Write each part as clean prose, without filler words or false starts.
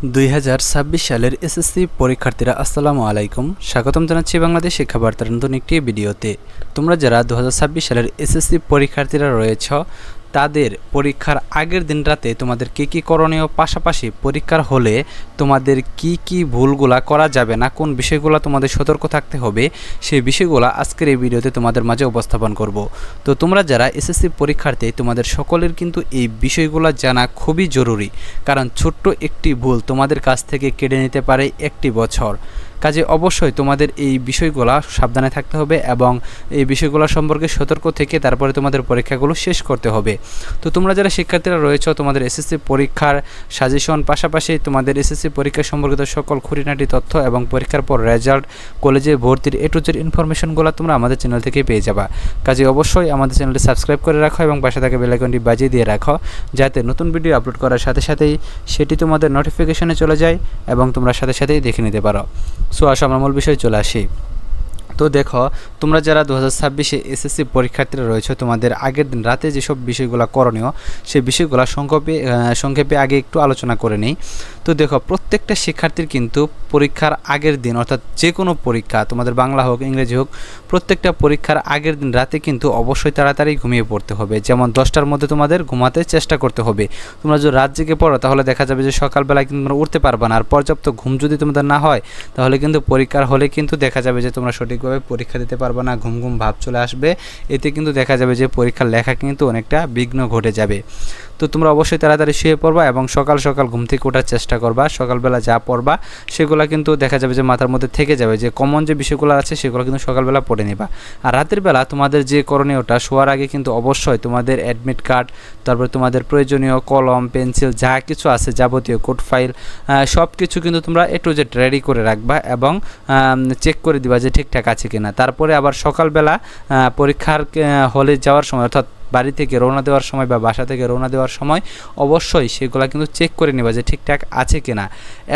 2026 সালের এসএসসি পরীক্ষার্থীরা আসসালামু আলাইকুম। স্বাগতম জানাচ্ছি বাংলাদেশ শিক্ষা বার্তার নতুন একটি ভিডিওতে। তোমরা যারা 2026 সালের এসএসসি পরীক্ষার্থীরা রয়েছ, তাদের পরীক্ষার আগের দিন রাতে তোমাদের কী করণীয়, পাশাপাশি পরীক্ষার হলে তোমাদের কি ভুলগুলা করা যাবে না, কোন বিষয়গুলো তোমাদের সতর্ক থাকতে হবে, সেই বিষয়গুলো আজকের এই ভিডিওতে তোমাদের মাঝে উপস্থাপন করব। তো তোমরা যারা এসএসসি পরীক্ষার্থী, তোমাদের সকলের কিন্তু এই বিষয়গুলো জানা খুবই জরুরি, কারণ ছোট্ট একটি ভুল তোমাদের কাছ থেকে কেড়ে নিতে পারে একটি বছর। কাজে অবশ্যই তোমাদের এই বিষয়গুলো সাবধানে থাকতে হবে এবং এই বিষয়গুলো সম্পর্কে সতর্ক থেকে তারপরে তোমাদের পরীক্ষাগুলো শেষ করতে হবে। তো তোমরা যারা শিক্ষার্থীরা রয়েছে, তোমাদের এসএসসি পরীক্ষার সাজেশন, পাশাপাশি তোমাদের এসএসসি পরীক্ষা সম্পর্কিত সকল খুঁটিনাটি তথ্য এবং পরীক্ষার পর রেজাল্ট, কলেজে ভর্তির A to Z ইনফরমেশনগুলো তোমরা আমাদের চ্যানেল থেকে পেয়ে যাবা। কাজে অবশ্যই আমাদের চ্যানেলটি সাবস্ক্রাইব করে রাখো এবং পাশে থাকা বেল আইকনটি বাজিয়ে দিয়ে রাখো, যাতে নতুন ভিডিও আপলোড করার সাথে সাথেই সেটি তোমাদের নোটিফিকেশনে চলে যায় এবং তোমরা সাথে সাথেই দেখে নিতে পারো। সো আসো আমরা মূল বিষয়ে চলে আসি। তো দেখো, তোমরা যারা 2026 এসএসসি পরীক্ষার্থীরা রয়েছে, তোমাদের আগের দিন রাতে যেসব বিষয়গুলো করণীয়, সেই বিষয়গুলো সংক্ষেপে আগে একটু আলোচনা করে নিই। তো দেখো, প্রত্যেকটা শিক্ষার্থীর কিন্তু পরীক্ষার আগের দিন, অর্থাৎ যে কোনো পরীক্ষা, তোমাদের বাংলা হোক ইংরেজি হোক, প্রত্যেকটা পরীক্ষার আগের দিন রাতে কিন্তু অবশ্যই তাড়াতাড়ি ঘুমিয়ে পড়তে হবে। যেমন 10টার মধ্যে তোমাদের ঘুমাতে চেষ্টা করতে হবে। তোমরা যদি রাত জেগে পড়ো, তাহলে দেখা যাবে যে সকালবেলায় কিন্তু তোমরা উঠতে পারবে না। আর পর্যাপ্ত ঘুম যদি তোমাদের না হয়, তাহলে কিন্তু পরীক্ষার হলে কিন্তু দেখা যাবে যে তোমরা সঠিকভাবে পরীক্ষা দিতে পারবে না, ঘুম ভাব চলে আসবে। এতে কিন্তু দেখা যাবে যে পরীক্ষার লেখা কিন্তু অনেকটা বিঘ্ন ঘটে যাবে। তো তোমরা অবশ্যই তাড়াতাড়ি শুয়ে পড়বা এবং সকাল ঘুম থেকে ওঠার চেষ্টা করবা। সকালবেলা যা পড়বা সেগুলো কিন্তু দেখা যাবে যে মাথার মধ্যে থেকে যাবে, যে কমন যে বিষয়গুলো আছে সেগুলো কিন্তু সকালবেলা পড়ে নেবা। আর রাতের বেলা তোমাদের যে করণীয়টা, শোয়ার আগে কিন্তু অবশ্যই তোমাদের অ্যাডমিট কার্ড, তারপর তোমাদের প্রয়োজনীয় কলম, পেন্সিল, যা কিছু আছে, যাবতীয় কোড ফাইল, সব কিছু কিন্তু তোমরা A to Z রেডি করে রাখবা এবং চেক করে দিবা যে ঠিকঠাক আছে কিনা। তারপরে আবার সকালবেলা পরীক্ষার হলে যাওয়ার সময়, অর্থাৎ বাড়ি থেকে রওনা দেওয়ার সময় বা বাসা থেকে রওনা দেওয়ার সময় অবশ্যই সেগুলো কিন্তু চেক করে নেবা যে ঠিকঠাক আছে কিনা।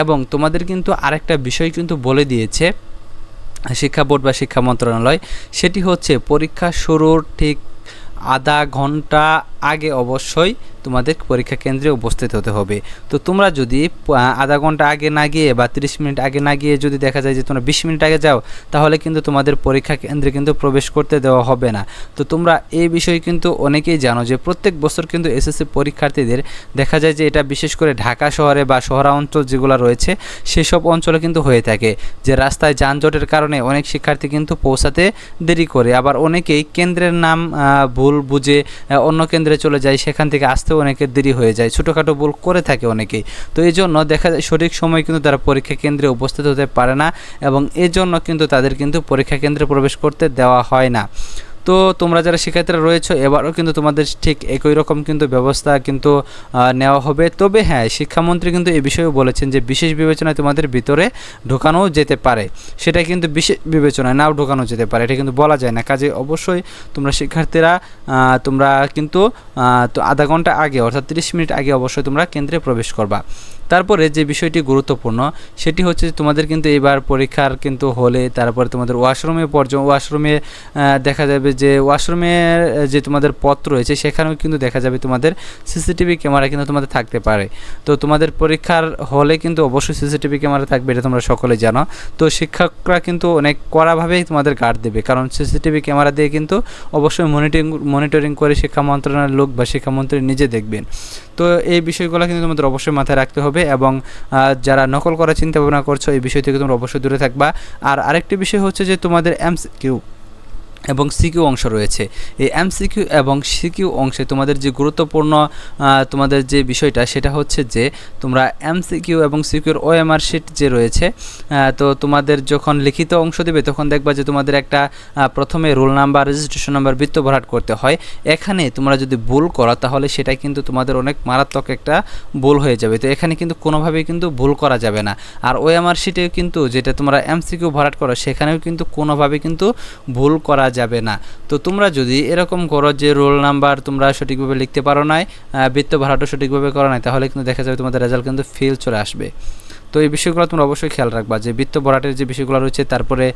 এবং তোমাদের কিন্তু আরেকটা বিষয় কিন্তু বলে দিয়েছে শিক্ষা বোর্ড বা শিক্ষা মন্ত্রণালয়, সেটি হচ্ছে পরীক্ষা শুরুর ঠিক আধা ঘন্টা আগে অবশ্যই তোমাদের পরীক্ষা কেন্দ্রে উপস্থিত হতে হবে। তো তোমরা যদি আধা ঘন্টা আগে না গিয়ে বা 30 মিনিট আগে না গিয়ে যদি দেখা যায় যে তোমরা 20 মিনিট আগে যাও, তাহলে কিন্তু তোমাদের পরীক্ষা কেন্দ্রে কিন্তু প্রবেশ করতে দেওয়া হবে না। তো তোমরা এই বিষয়ে কিন্তু অনেকেই জানো যে প্রত্যেক বছর কিন্তু এসএসসি পরীক্ষার্থীদের দেখা যায় যে এটা বিশেষ করে ঢাকা শহরে বা শহরাঞ্চল যেগুলো রয়েছে সেসব অঞ্চলে কিন্তু হয়ে থাকে, যে রাস্তায় যানজটের কারণে অনেক শিক্ষার্থী কিন্তু পৌঁছাতে দেরি করে। আবার অনেকেই কেন্দ্রের নাম ভুল বুঝে অন্য কেন্দ্রে চলে যায়, সেখান থেকে আসতেও অনেকের দেরি হয়ে যায়, ছোটোখাটো ভুল করে থাকে অনেকেই। তো এই জন্য দেখা যায় সঠিক সময় কিন্তু তারা পরীক্ষা কেন্দ্রে উপস্থিত হতে পারে না এবং এই জন্য কিন্তু তাদের কিন্তু পরীক্ষা কেন্দ্রে প্রবেশ করতে দেওয়া হয় না। তো তোমরা যারা শিক্ষার্থীরা রয়েছে, এবারও কিন্তু তোমাদের ঠিক একই রকম কিন্তু ব্যবস্থা কিন্তু নেওয়া হবে। তবে হ্যাঁ, শিক্ষামন্ত্রী কিন্তু এই বিষয়েও বলেছেন যে বিশেষ বিবেচনায় তোমাদের ভিতরে ঢোকানো যেতে পারে, সেটা কিন্তু বিশেষ বিবেচনায় নাও ঢোকানো যেতে পারে, এটা কিন্তু বলা যায় না। কাজে অবশ্যই তোমরা শিক্ষার্থীরা তোমরা কিন্তু তো আধা ঘন্টা আগে, অর্থাৎ 30 মিনিট আগে অবশ্যই তোমরা কেন্দ্রে প্রবেশ করবা। তারপরে যে বিষয়টি গুরুত্বপূর্ণ সেটি হচ্ছে তোমাদের কিন্তু এবার পরীক্ষার কিন্তু হলে তারপরে তোমাদের ওয়াশরুমে দেখা যাবে যে ওয়াশরুমের যে তোমাদের পথ রয়েছে সেখানেও কিন্তু দেখা যাবে তোমাদের সিসিটিভি ক্যামেরা কিন্তু তোমাদের থাকতে পারে। তো তোমাদের পরীক্ষার হলে কিন্তু অবশ্যই সিসিটিভি ক্যামেরা থাকবে, এটা তোমরা সকলে জানো। তো শিক্ষকরা কিন্তু অনেক কড়াভাবেই তোমাদের গার্ড দেবে, কারণ সিসিটিভি ক্যামেরা দিয়ে কিন্তু অবশ্যই মনিটরিং করে শিক্ষা মন্ত্রণালয়ের লোক বা শিক্ষামন্ত্রী নিজে দেখবেন। তো এই বিষয়গুলো কিন্তু তোমাদের অবশ্যই মাথায় রাখতে হবে এবং যারা নকল করার চিন্তা ভাবনা করছো, এই বিষয় থেকে তোমরা অবশ্যই দূরে থাকবা। আর আরেকটি বিষয় হচ্ছে যে তোমাদের MCQ এবং সিকিউ অংশ রয়েছে। এই MCQ এবং সিকিউ অংশে তোমাদের যে গুরুত্বপূর্ণ তোমাদের যে বিষয়টা, সেটা হচ্ছে যে তোমরা MCQ এবং সিকিউর OMR শিট যে রয়েছে, তো তোমাদের যখন লিখিত অংশ দেবে তখন দেখবা যে তোমাদের একটা প্রথমে রোল নাম্বার, রেজিস্ট্রেশন নাম্বার, বৃত্ত ভরাট করতে হয়। এখানে তোমরা যদি ভুল করো তাহলে সেটা কিন্তু তোমাদের অনেক মারাত্মক একটা ভুল হয়ে যাবে। তো এখানে কিন্তু কোনোভাবেই কিন্তু ভুল করা যাবে না। আর OMR শিটেও কিন্তু যেটা তোমরা MCQ ভরাট করো সেখানেও কিন্তু কোনোভাবে কিন্তু ভুল করা যাবে না। তো তোমরা যদি এরকম করো যে রোল নাম্বার তোমরা সঠিকভাবে লিখতে পারো নাই, বৃত্ত ভরাটও সঠিকভাবে করো নাই, তাহলে কিন্তু দেখা যাবে তোমাদের রেজাল্ট কিন্তু ফেল চলে আসবে। তো এই বিষয়গুলো তোমরা অবশ্যই খেয়াল রাখবা, যে বৃত্ত ভরাটের যে বিষয়গুলো রয়েছে। তারপরে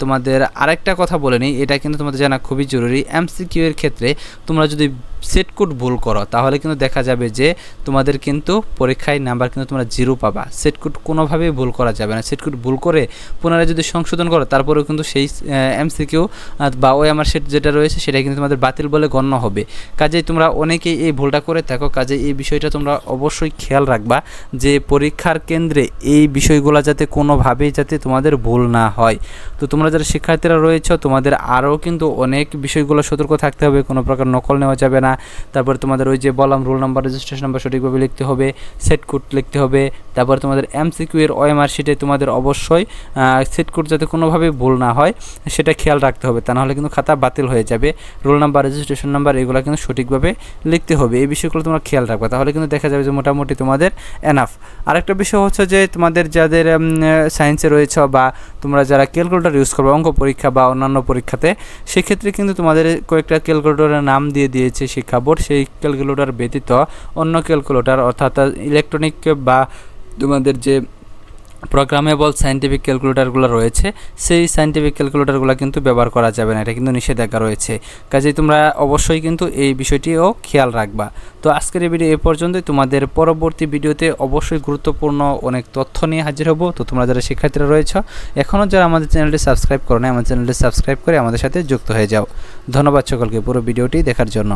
তোমাদের আরেকটা কথা বলে নিই, এটা কিন্তু তোমাদের জানা খুবই জরুরি। MCQ এর ক্ষেত্রে তোমরা যদি সেট কোড ভুল করো তাহলে কিন্তু দেখা যাবে যে তোমাদের কিন্তু পরীক্ষায় নাম্বার কিন্তু তোমরা 0 পাবা। সেট কোড কোনোভাবেই ভুল করা যাবে না। সেট কোড ভুল করে পুনরায় যদি সংশোধন করো তারপরেও কিন্তু সেই এমসিকিউ বা ওএমআর সেট যেটা রয়েছে সেটা কিন্তু তোমাদের বাতিল বলে গণ্য হবে। কাজেই তোমরা অনেকেই এই ভুলটা করে থাকো, কাজে এই বিষয়টা তোমরা অবশ্যই খেয়াল রাখবা যে পরীক্ষার কেন্দ্রে এই বিষয়গুলো যাতে কোনোভাবেই যাতে তোমাদের ভুল না হয়। তো তোমরা যারা শিক্ষার্থীরা রয়েছে তোমাদের আরও কিন্তু অনেক বিষয়গুলো সতর্ক থাকতে হবে, কোনো প্রকার নকল নেওয়া যাবে না। তারপর তোমাদের ওই যে বললাম রোল নাম্বার রেজিস্ট্রেশন নাম্বার সঠিকভাবে লিখতে হবে, সেট কোড লিখতে হবে। তারপর তোমাদের এমসিকিউ এর ওএমআর শিটে তোমাদের অবশ্যই সেট কোড যাতে কোনোভাবে ভুল না হয় সেটা খেয়াল রাখতে হবে, তা নাহলে কিন্তু খাতা বাতিল হয়ে যাবে। রোল নাম্বার রেজিস্ট্রেশন নাম্বার এগুলো কিন্তু সঠিকভাবে লিখতে হবে, এই বিষয়গুলো তোমরা খেয়াল রাখবে, তাহলে কিন্তু দেখা যাবে যে মোটামুটি তোমাদের এনাফ। আরেকটা বিষয় হচ্ছে যে তোমাদের যাদের সায়েন্সে রয়েছে বা তোমরা যারা ক্যালকুলেটর ইউজ করবে অঙ্ক পরীক্ষা বা অন্যান্য পরীক্ষাতে, সেক্ষেত্রে কিন্তু তোমাদের কয়েকটা ক্যালকুলেটরের নাম দিয়ে দিয়েছে শিক্ষা বোর্ড। সেই ক্যালকুলেটর ব্যতীত অন্য ক্যালকুলেটর অর্থাৎ ইলেকট্রনিক বা তোমাদের যে প্রোগ্রামেবল সায়েন্টিফিক ক্যালকুলেটরগুলো রয়েছে সেই সায়েন্টিফিক ক্যালকুলেটরগুলো কিন্তু ব্যবহার করা যাবে না, এটা কিন্তু নিষেধাজ্ঞা রয়েছে। কাজেই তোমরা অবশ্যই কিন্তু এই বিষয়টিও খেয়াল রাখবা। তো আজকের এই ভিডিও এ পর্যন্তই। তোমাদের পরবর্তী ভিডিওতে অবশ্যই গুরুত্বপূর্ণ অনেক তথ্য নিয়ে হাজির হব। তো তোমরা যারা শিক্ষার্থীরা রয়েছে এখনও যারা আমাদের চ্যানেলটি সাবস্ক্রাইব করো না, আমার চ্যানেলটি সাবস্ক্রাইব করে আমাদের সাথে যুক্ত হয়ে যাও। ধন্যবাদ সকলকে পুরো ভিডিওটি দেখার জন্য।